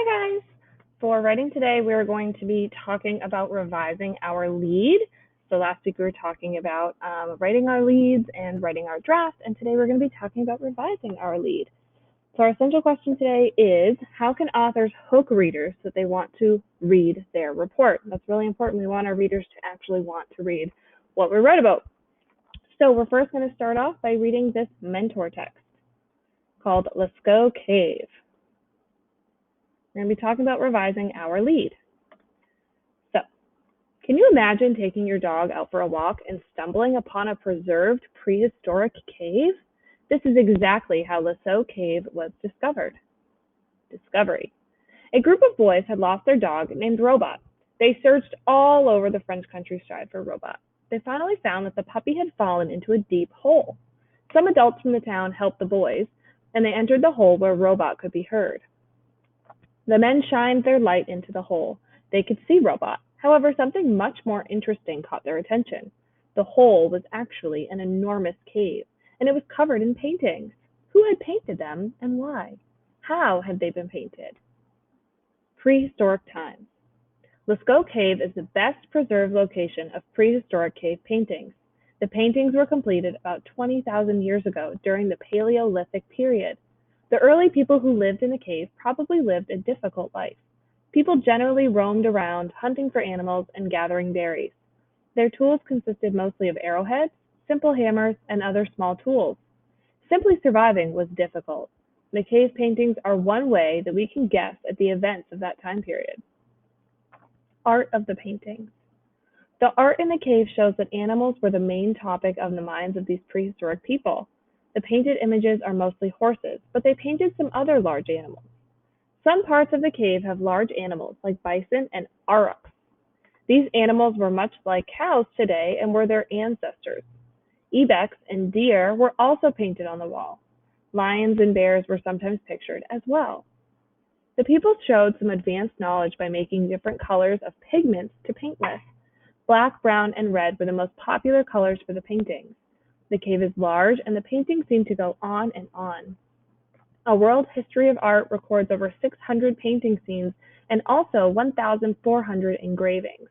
Hi guys! For writing today, we are going to be talking about revising our lead. So last week we were talking about writing our leads and writing our draft, and today we're going to be talking about revising our lead. So our essential question today is, how can authors hook readers so that they want to read their report? That's really important. We want our readers to actually want to read what we wrote about. So we're first going to start off by reading this mentor text called Let's Go Cave. We're going to be talking about revising our lead. So, can you imagine taking your dog out for a walk and stumbling upon a preserved prehistoric cave? This is exactly how Lascaux Cave was discovered. Discovery. A group of boys had lost their dog named Robot. They searched all over the French countryside for Robot. They finally found that the puppy had fallen into a deep hole. Some adults from the town helped the boys, and they entered the hole where Robot could be heard. The men shined their light into the hole. They could see Robot. However, something much more interesting caught their attention. The hole was actually an enormous cave, and it was covered in paintings. Who had painted them and why? How had they been painted? Prehistoric times. Lascaux Cave is the best preserved location of prehistoric cave paintings. The paintings were completed about 20,000 years ago during the Paleolithic period. The early people who lived in the cave probably lived a difficult life. People generally roamed around, hunting for animals and gathering berries. Their tools consisted mostly of arrowheads, simple hammers, and other small tools. Simply surviving was difficult. The cave paintings are one way that we can guess at the events of that time period. Art of the paintings. The art in the cave shows that animals were the main topic of the minds of these prehistoric people. The painted images are mostly horses, but they painted some other large animals. Some parts of the cave have large animals like bison and aurochs. These animals were much like cows today and were their ancestors. Ibex and deer were also painted on the wall. Lions and bears were sometimes pictured as well. The people showed some advanced knowledge by making different colors of pigments to paint with. Black, brown, and red were the most popular colors for the paintings. The cave is large, and the paintings seem to go on and on. A World History of Art records over 600 painting scenes and also 1,400 engravings.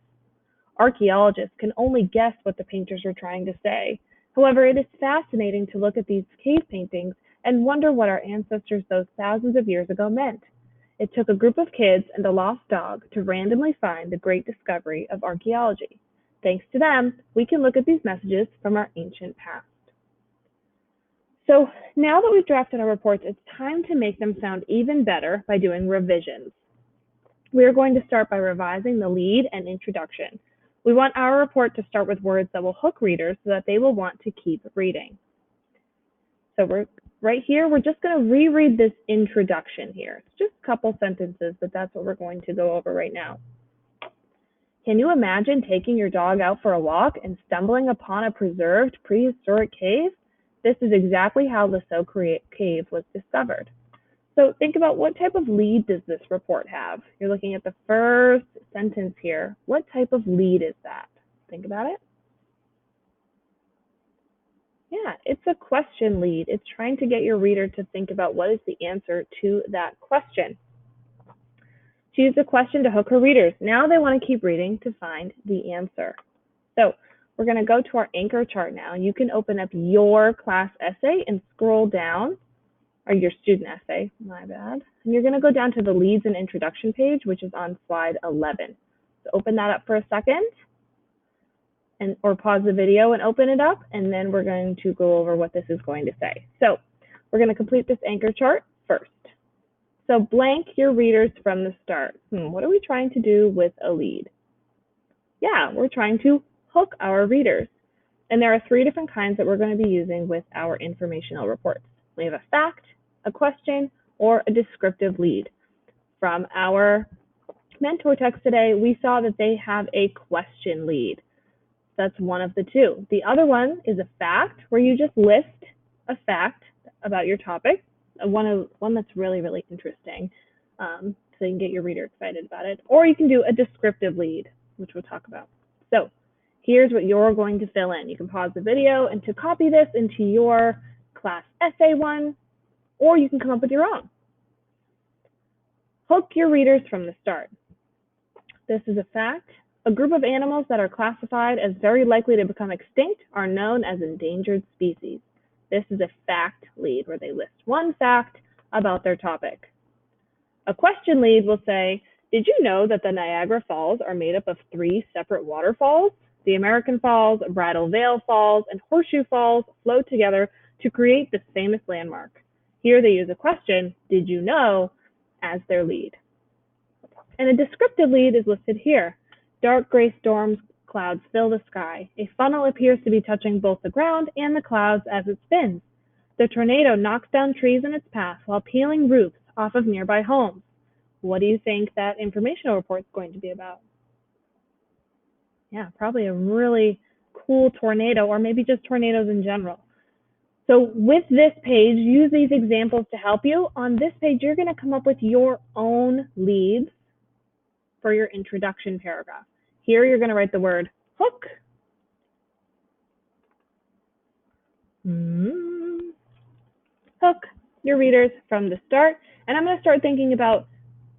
Archaeologists can only guess what the painters were trying to say. However, it is fascinating to look at these cave paintings and wonder what our ancestors those thousands of years ago meant. It took a group of kids and a lost dog to randomly find the great discovery of archaeology. Thanks to them, we can look at these messages from our ancient past. So now that we've drafted our reports, it's time to make them sound even better by doing revisions. We are going to start by revising the lead and introduction. We want our report to start with words that will hook readers so that they will want to keep reading. So right here, we're just going to reread this introduction here. It's just a couple sentences, but that's what we're going to go over right now. Can you imagine taking your dog out for a walk and stumbling upon a preserved prehistoric cave? This is exactly how Lascaux Cave was discovered. So think about, what type of lead does this report have? You're looking at the first sentence here. What type of lead is that? Think about it. Yeah, it's a question lead. It's trying to get your reader to think about what is the answer to that question. Choose a question to hook her readers. Now they want to keep reading to find the answer. So we're going to go to our anchor chart now. You can open up your class essay and scroll down, or your student essay, my bad. And you're going to go down to the leads and introduction page, which is on slide 11. So open that up for a second, or pause the video and open it up, and then we're going to go over what this is going to say. So we're going to complete this anchor chart first. So blank your readers from the start. What are we trying to do with a lead? Yeah, we're trying to hook our readers. And there are 3 different kinds that we're going to be using with our informational reports. We have a fact, a question, or a descriptive lead. From our mentor text today, we saw that they have a question lead. That's one of the 2. The other one is a fact, where you just list a fact about your topic, one that's really, really interesting, so you can get your reader excited about it. Or you can do a descriptive lead, which we'll talk about. So here's what you're going to fill in. You can pause the video and to copy this into your class essay one, or you can come up with your own. Hook your readers from the start. This is a fact. A group of animals that are classified as very likely to become extinct are known as endangered species. This is a fact lead where they list one fact about their topic. A question lead will say, did you know that the Niagara Falls are made up of 3 separate waterfalls? The American Falls, Bridal Veil Falls, and Horseshoe Falls flow together to create this famous landmark. Here they use a question, did you know, as their lead. And a descriptive lead is listed here. Dark gray storm clouds fill the sky. A funnel appears to be touching both the ground and the clouds as it spins. The tornado knocks down trees in its path while peeling roofs off of nearby homes. What do you think that informational report is going to be about? Yeah, probably a really cool tornado, or maybe just tornadoes in general. So with this page, use these examples to help you. On this page, you're going to come up with your own leads for your introduction paragraph. Here, you're going to write the word hook. Hook your readers from the start. And I'm going to start thinking about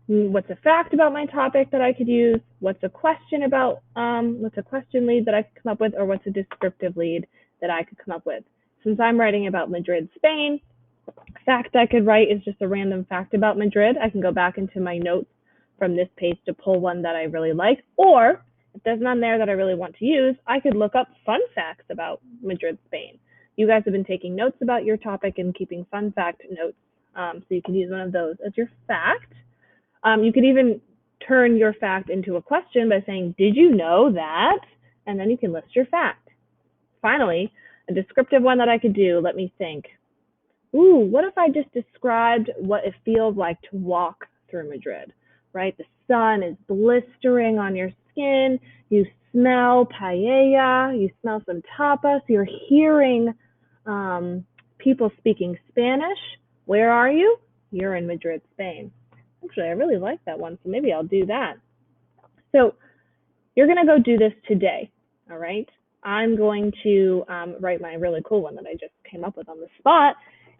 what's a fact about my topic that I could use, what's a question about, what's a question lead that I could come up with, or what's a descriptive lead that I could come up with. Since I'm writing about Madrid, Spain, fact I could write is just a random fact about Madrid. I can go back into my notes from this page to pull one that I really like, or if there's none there that I really want to use, I could look up fun facts about Madrid, Spain. You guys have been taking notes about your topic and keeping fun fact notes, so you can use one of those as your fact. You could even turn your fact into a question by saying, did you know that? And then you can list your fact. Finally, a descriptive one that I could do, let me think. What if I just described what it feels like to walk through Madrid, right? The sun is blistering on your skin, you smell paella, you smell some tapas, you're hearing people speaking Spanish. Where are you? You're in Madrid, Spain. Actually, I really like that one, so maybe I'll do that. So you're going to go do this today, all right? I'm going to write my really cool one that I just came up with on the spot,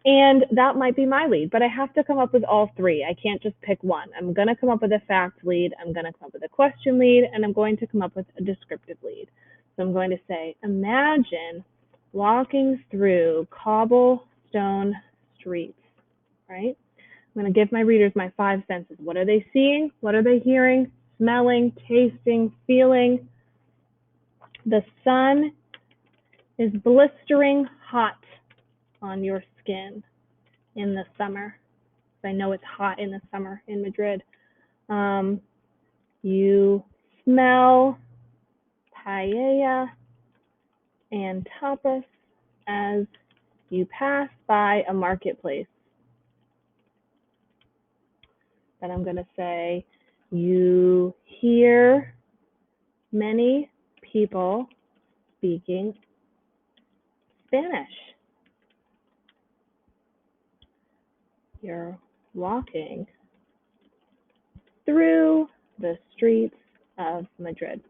and that might be my lead, but I have to come up with all 3. I can't just pick one. I'm going to come up with a fact lead, I'm going to come up with a question lead, and I'm going to come up with a descriptive lead. So I'm going to say, imagine walking through cobblestone streets, right? I'm going to give my readers my 5 senses. What are they seeing? What are they hearing? Smelling, tasting, feeling. The sun is blistering hot on your skin in the summer. I know it's hot in the summer in Madrid. You smell paella and tapas as you pass by a marketplace. Then I'm going to say, you hear many people speaking Spanish. You're walking through the streets of Madrid.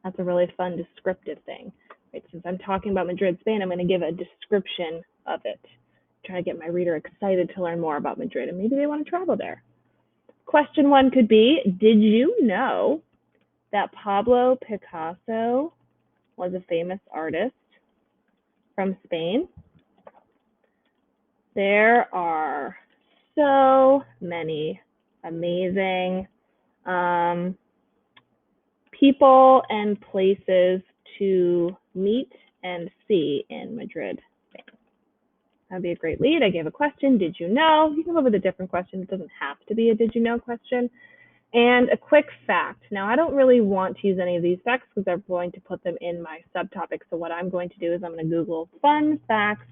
That's a really fun descriptive thing. Right? Since I'm talking about Madrid, Spain, I'm going to give a description of it. Try to get my reader excited to learn more about Madrid, and maybe they want to travel there. Question 1 could be, did you know that Pablo Picasso was a famous artist from Spain? There are so many amazing people and places to meet and see in Madrid, Spain. That'd be a great lead. I gave a question, did you know? You can go with a different question. It doesn't have to be a did you know question. And a quick fact. Now, I don't really want to use any of these facts because I'm going to put them in my subtopic. So what I'm going to do is I'm going to Google fun facts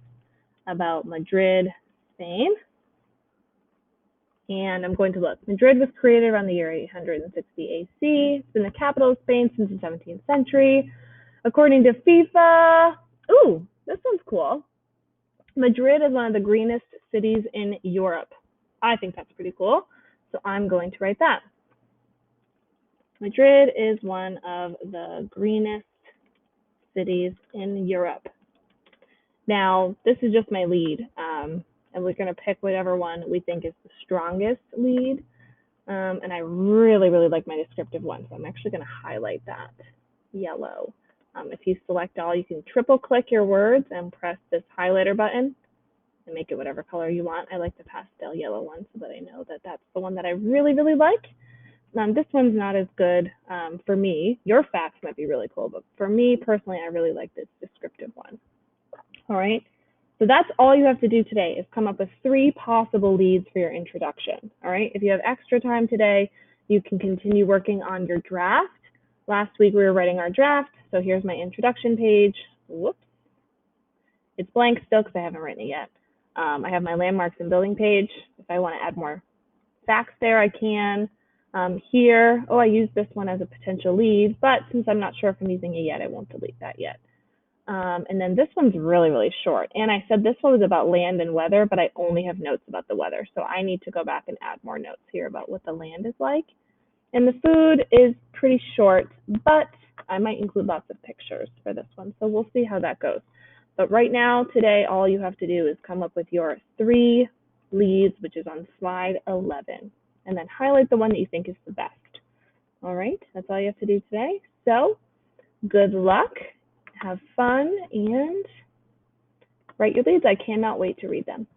about Madrid, Spain. And I'm going to look. Madrid was created around the year 860 AC. It's been the capital of Spain since the 17th century. According to FIFA, this one's cool. Madrid is one of the greenest cities in Europe. I think that's pretty cool. So I'm going to write that. Madrid is one of the greenest cities in Europe. Now, this is just my lead, and we're going to pick whatever one we think is the strongest lead. And I really, really like my descriptive one, so I'm actually going to highlight that yellow. If you select all, you can triple click your words and press this highlighter button and make it whatever color you want. I like the pastel yellow one so that I know that that's the one that I really, really like. This one's not as good for me. Your facts might be really cool, but for me personally, I really like this descriptive one. All right. So that's all you have to do today is come up with 3 possible leads for your introduction. All right. If you have extra time today, you can continue working on your draft. Last week we were writing our draft. So here's my introduction page. Whoops. It's blank still because I haven't written it yet. I have my landmarks and building page. If I want to add more facts there, I can. Here, I use this one as a potential lead, but since I'm not sure if I'm using it yet, I won't delete that yet. And then this one's really, really short. And I said this one was about land and weather, but I only have notes about the weather. So I need to go back and add more notes here about what the land is like. And the food is pretty short, but I might include lots of pictures for this one. So we'll see how that goes. But right now, today, all you have to do is come up with your 3 leads, which is on slide 11, and then highlight the one that you think is the best. All right, that's all you have to do today. So good luck, have fun, and write your leads. I cannot wait to read them.